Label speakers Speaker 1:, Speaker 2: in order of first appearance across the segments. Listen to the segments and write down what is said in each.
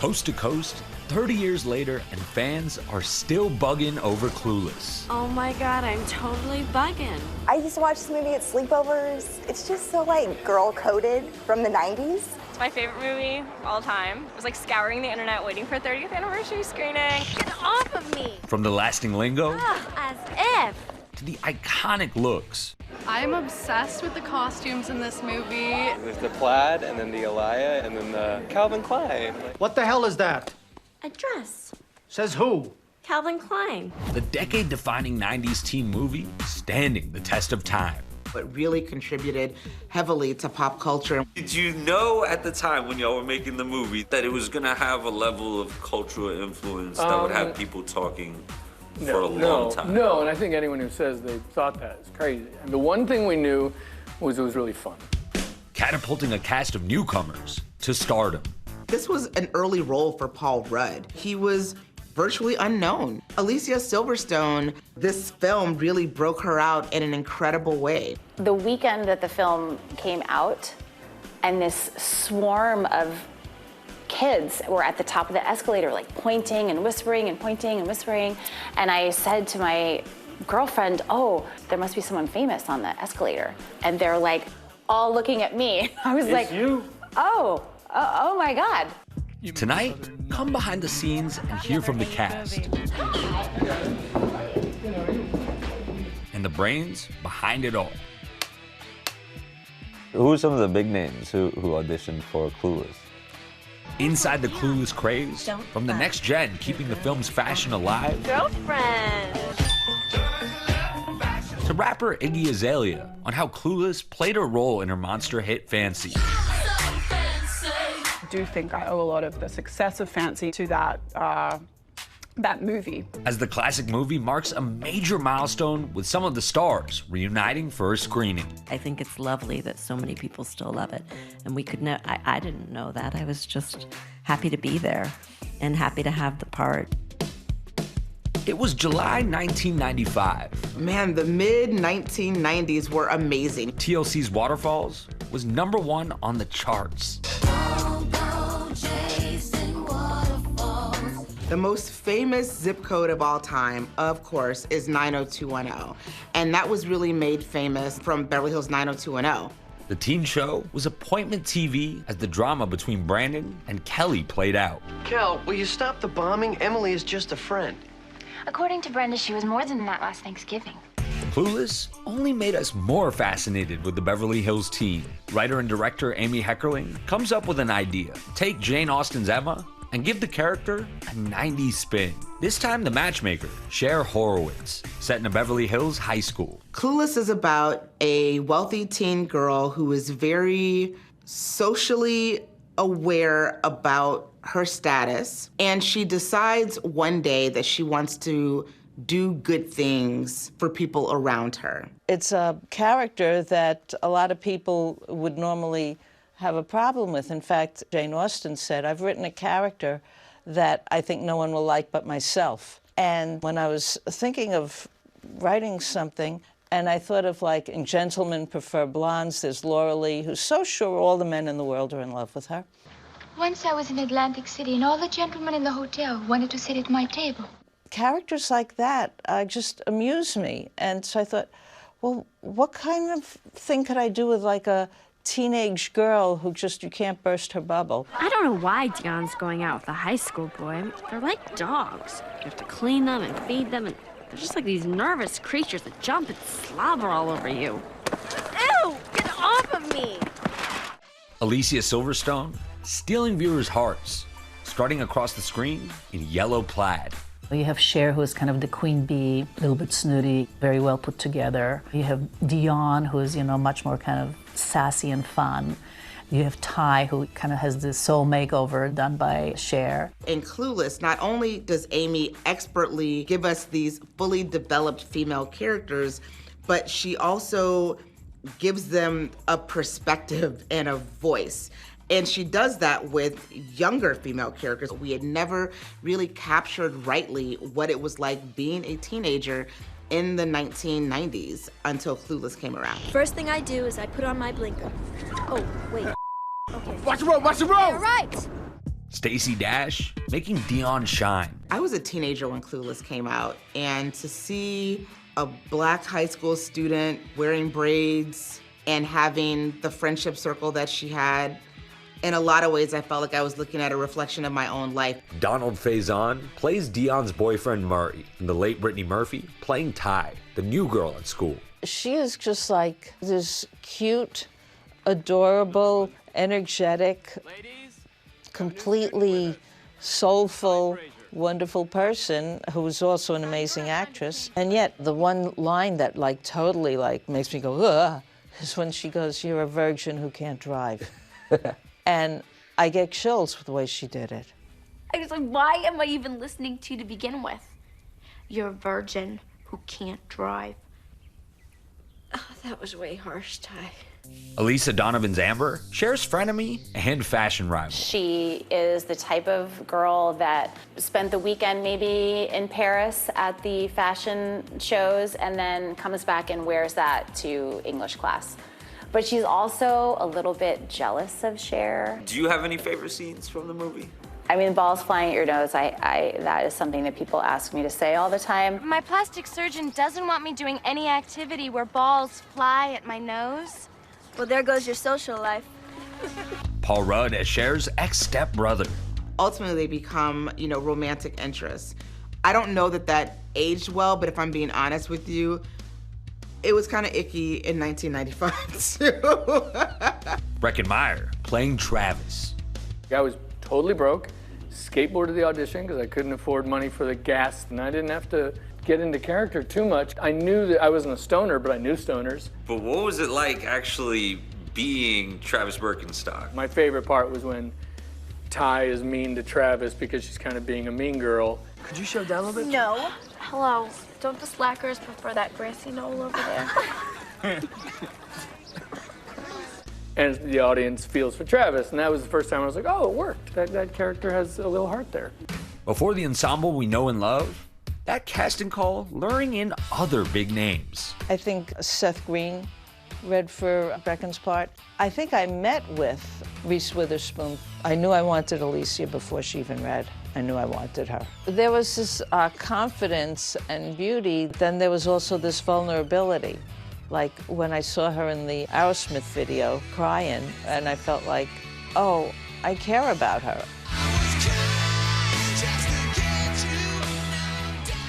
Speaker 1: coast to coast, 30 years later, and fans are still bugging over Clueless.
Speaker 2: Oh my God, I'm totally bugging.
Speaker 3: I used to watch this movie at sleepovers. It's just so like girl-coded from the 90s.
Speaker 4: It's my favorite movie of all time. It was like scouring the internet waiting for a 30th anniversary screening.
Speaker 2: Get off of me!
Speaker 1: From the lasting lingo
Speaker 2: As if.
Speaker 1: to the iconic looks.
Speaker 5: I'm obsessed with the costumes in this movie.
Speaker 6: There's the plaid, and then the Elia, and then the Calvin Klein.
Speaker 7: What the hell is that?
Speaker 2: A dress.
Speaker 7: Says who?
Speaker 2: Calvin Klein.
Speaker 1: The decade-defining 90s teen movie standing the test of time.
Speaker 8: But really contributed heavily to pop culture.
Speaker 9: Did you know at the time when y'all were making the movie that it was gonna have a level of cultural influence that would have people talking for a long time?
Speaker 10: No, and I think anyone who says they thought that is crazy. And the one thing we knew was it was really fun.
Speaker 1: Catapulting a cast of newcomers to stardom.
Speaker 8: This was an early role for Paul Rudd. He was virtually unknown. Alicia Silverstone, this film really broke her out in an incredible way.
Speaker 11: The weekend that the film came out, and this swarm of kids were at the top of the escalator, like pointing and whispering and pointing and whispering. And I said to my girlfriend, oh, there must be someone famous on the escalator. And they're like, all looking at me. I was like,
Speaker 10: you?
Speaker 11: oh my God.
Speaker 1: Tonight, come behind the scenes and hear from the cast. And the brains behind it all.
Speaker 12: Who are some of the big names who auditioned for Clueless?
Speaker 1: Inside the Clueless craze, from the next gen keeping the film's fashion alive,
Speaker 2: Girlfriend.
Speaker 1: to rapper Iggy Azalea on how Clueless played a role in her monster hit Fancy.
Speaker 5: I do think I owe a lot of the success of Fancy to that movie.
Speaker 1: As the classic movie marks a major milestone with some of the stars reuniting for a screening.
Speaker 13: I think it's lovely that so many people still love it. And we could I didn't know that. I was just happy to be there and happy to have the part.
Speaker 1: It was July 1995.
Speaker 8: Man, the mid-1990s were amazing.
Speaker 1: TLC's Waterfalls was #1 on the charts.
Speaker 8: The most famous zip code of all time, of course, is 90210. And that was really made famous from Beverly Hills 90210.
Speaker 1: The teen show was appointment TV as the drama between Brandon and Kelly played out.
Speaker 7: Kel, will you stop the bombing? Emily is just a friend.
Speaker 4: According to Brenda, she was more than that last Thanksgiving.
Speaker 1: Clueless only made us more fascinated with the Beverly Hills teen. Writer and director Amy Heckerling comes up with an idea. Take Jane Austen's Emma and give the character a 90s spin. This time the matchmaker, Cher Horowitz, set in a Beverly Hills high school.
Speaker 8: Clueless is about a wealthy teen girl who is very socially aware about her status, and she decides one day that she wants to do good things for people around her.
Speaker 14: It's a character that a lot of people would normally have a problem with. In fact, Jane Austen said, I've written a character that I think no one will like but myself. And when I was thinking of writing something, and I thought of like, in Gentlemen Prefer Blondes, there's Laura Lee, who's so sure all the men in the world are in love with her.
Speaker 4: Once I was in Atlantic City, and all the gentlemen in the hotel wanted to sit at my table.
Speaker 14: Characters like that just amuse me. And so I thought, well, what kind of thing could I do with like a teenage girl who just, you can't burst her bubble?
Speaker 2: I don't know why Dion's going out with a high school boy. They're like dogs. You have to clean them and feed them, and they're just like these nervous creatures that jump and slobber all over you. Ew! Get off of me!
Speaker 1: Alicia Silverstone stealing viewers' hearts, strutting across the screen in yellow plaid.
Speaker 15: You have Cher, who is kind of the queen bee, a little bit snooty, very well put together. You have Dion, who is, much more kind of sassy and fun. You have Ty, who kind of has this soul makeover done by Cher.
Speaker 8: In Clueless, not only does Amy expertly give us these fully developed female characters, but she also gives them a perspective and a voice. And she does that with younger female characters. We had never really captured rightly what it was like being a teenager in the 1990s until Clueless came around.
Speaker 16: First thing I do is I put on my blinker. Oh, wait. Okay.
Speaker 7: Watch the road, watch the road!
Speaker 16: All right.
Speaker 1: Stacey Dash making Dion shine.
Speaker 8: I was a teenager when Clueless came out, and to see a black high school student wearing braids and having the friendship circle that she had, in a lot of ways, I felt like I was looking at a reflection of my own life.
Speaker 1: Donald Faison plays Dion's boyfriend Murray, and the late Brittany Murphy playing Ty, the new girl at school.
Speaker 14: She is just like this cute, adorable, energetic, completely soulful, wonderful person who's also an amazing actress. And yet the one line that like totally like makes me go, ugh, is when she goes, "You're a virgin who can't drive." And I get chills with the way she did it.
Speaker 2: I was like, why am I even listening to you to begin with? You're a virgin who can't drive. Oh, that was way harsh, Ty.
Speaker 1: Elisa Donovan's Amber, Cher's frenemy and fashion rival.
Speaker 11: She is the type of girl that spent the weekend maybe in Paris at the fashion shows and then comes back and wears that to English class. But she's also a little bit jealous of Cher.
Speaker 9: Do you have any favorite scenes from the movie?
Speaker 11: I mean, balls flying at your nose, that is something that people ask me to say all the time.
Speaker 4: My plastic surgeon doesn't want me doing any activity where balls fly at my nose. Well, there goes your social life.
Speaker 1: Paul Rudd as Cher's ex-stepbrother.
Speaker 8: Ultimately, they become, romantic interests. I don't know that aged well, but if I'm being honest with you, it was kind of icky in 1995, too.
Speaker 1: Breckin-Meyer playing Travis.
Speaker 10: I was totally broke, skateboarded the audition because I couldn't afford money for the gas, and I didn't have to get into character too much. I knew that I wasn't a stoner, but I knew stoners.
Speaker 9: But what was it like actually being Travis Birkenstock?
Speaker 10: My favorite part was when Ty is mean to Travis because she's kind of being a mean girl. Could you show down a little bit?
Speaker 4: No. Hello. Don't the slackers prefer that grassy knoll over there?
Speaker 10: And the audience feels for Travis, and that was the first time I was like, oh, it worked. That character has a little heart there.
Speaker 1: Before the ensemble we know and love, that casting call luring in other big names.
Speaker 14: I think Seth Green read for Brecken's part. I think I met with Reese Witherspoon. I knew I wanted Alicia before she even read. I knew I wanted her. There was this confidence and beauty, then there was also this vulnerability. Like when I saw her in the Aerosmith video crying, and I felt like, oh, I care about her.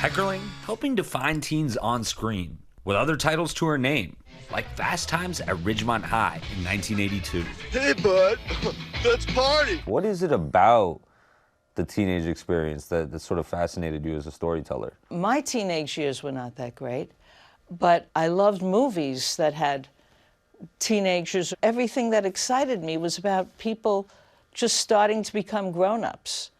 Speaker 1: Heckerling helping define teens on screen with other titles to her name, like Fast Times at Ridgemont High in 1982.
Speaker 16: Hey, bud, let's party.
Speaker 12: What is it about the teenage experience that sort of fascinated you as a storyteller?
Speaker 14: My teenage years were not that great, but I loved movies that had teenagers. Everything that excited me was about people just starting to become grown-ups.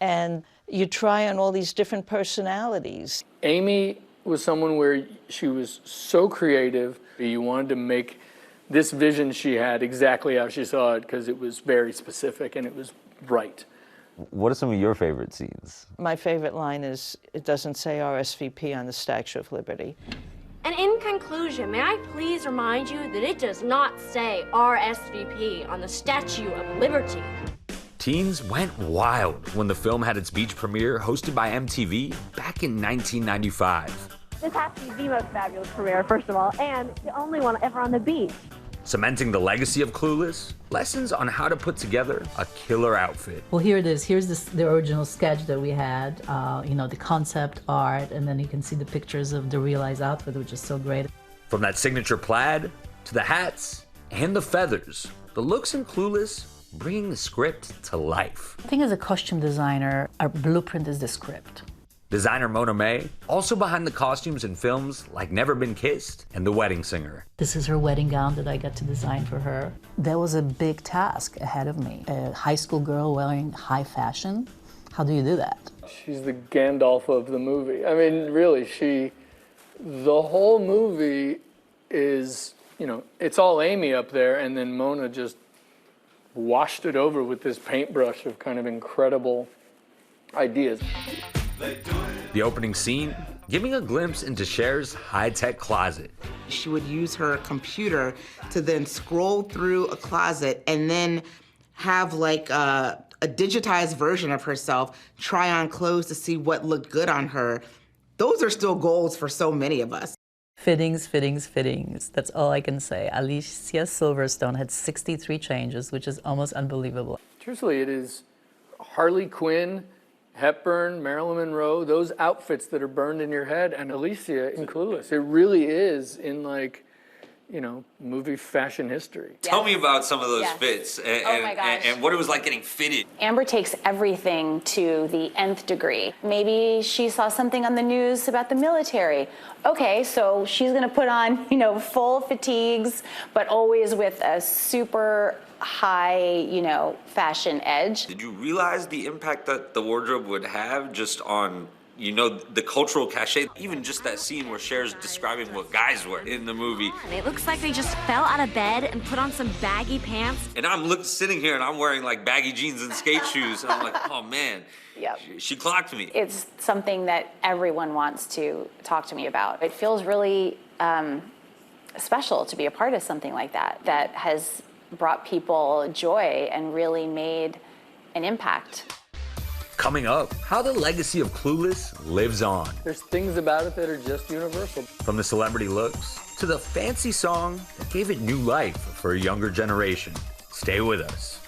Speaker 14: And you try on all these different personalities.
Speaker 10: Amy was someone where she was so creative. You wanted to make this vision she had exactly how she saw it because it was very specific and it was right.
Speaker 12: What are some of your favorite scenes?
Speaker 14: My favorite line is, it doesn't say RSVP on the Statue of Liberty.
Speaker 2: And in conclusion, may I please remind you that it does not say RSVP on the Statue of Liberty.
Speaker 1: Teens went wild when the film had its beach premiere hosted by MTV back in 1995.
Speaker 17: This has to be the most fabulous premiere, first of all, and the only one ever on the beach.
Speaker 1: Cementing the legacy of Clueless, lessons on how to put together a killer outfit.
Speaker 15: Well, here it is. Here's the original sketch that we had, the concept art, and then you can see the pictures of the realized outfit, which is so great.
Speaker 1: From that signature plaid to the hats and the feathers, the looks in Clueless bringing the script to life.
Speaker 15: I think as a costume designer, our blueprint is the script.
Speaker 1: Designer Mona May, also behind the costumes in films like Never Been Kissed and The Wedding Singer.
Speaker 15: This is her wedding gown that I got to design for her. There was a big task ahead of me. A high school girl wearing high fashion. How do you do that?
Speaker 10: She's the Gandalf of the movie. I mean, really, the whole movie is, it's all Amy up there, and then Mona just washed it over with this paintbrush of kind of incredible ideas.
Speaker 1: The opening scene, giving a glimpse into Cher's high-tech closet.
Speaker 8: She would use her computer to then scroll through a closet and then have like a a digitized version of herself, try on clothes to see what looked good on her. Those are still goals for so many of us.
Speaker 15: Fittings, fittings, fittings. That's all I can say. Alicia Silverstone had 63 changes, which is almost unbelievable.
Speaker 10: Truthfully, it is Harley Quinn, Hepburn, Marilyn Monroe, those outfits that are burned in your head, and Alicia in Clueless. It really is in, like, you know, movie fashion history.
Speaker 9: Tell me about some of those
Speaker 11: Yes.
Speaker 9: fits
Speaker 11: Oh my gosh.
Speaker 9: and what it was like getting fitted.
Speaker 11: Amber takes everything to the nth degree. Maybe she saw something on the news about the military. Okay, so she's gonna put on, you know, full fatigues, but always with a super high, you know, fashion edge.
Speaker 9: Did you realize the impact that the wardrobe would have just on, you know, the cultural cachet? Even just that scene where Cher's describing what guys wear in the movie.
Speaker 2: It looks like they just fell out of bed and put on some baggy pants.
Speaker 9: And I'm sitting here and I'm wearing like baggy jeans and skate shoes. And I'm like, oh man,
Speaker 11: Yep.
Speaker 9: she clocked me.
Speaker 11: It's something that everyone wants to talk to me about. It feels really special to be a part of something like that, that has brought people joy and really made an impact.
Speaker 1: Coming up, how the legacy of Clueless lives on.
Speaker 10: There's things about it that are just universal.
Speaker 1: From the celebrity looks to the fancy song that gave it new life for a younger generation. Stay with us.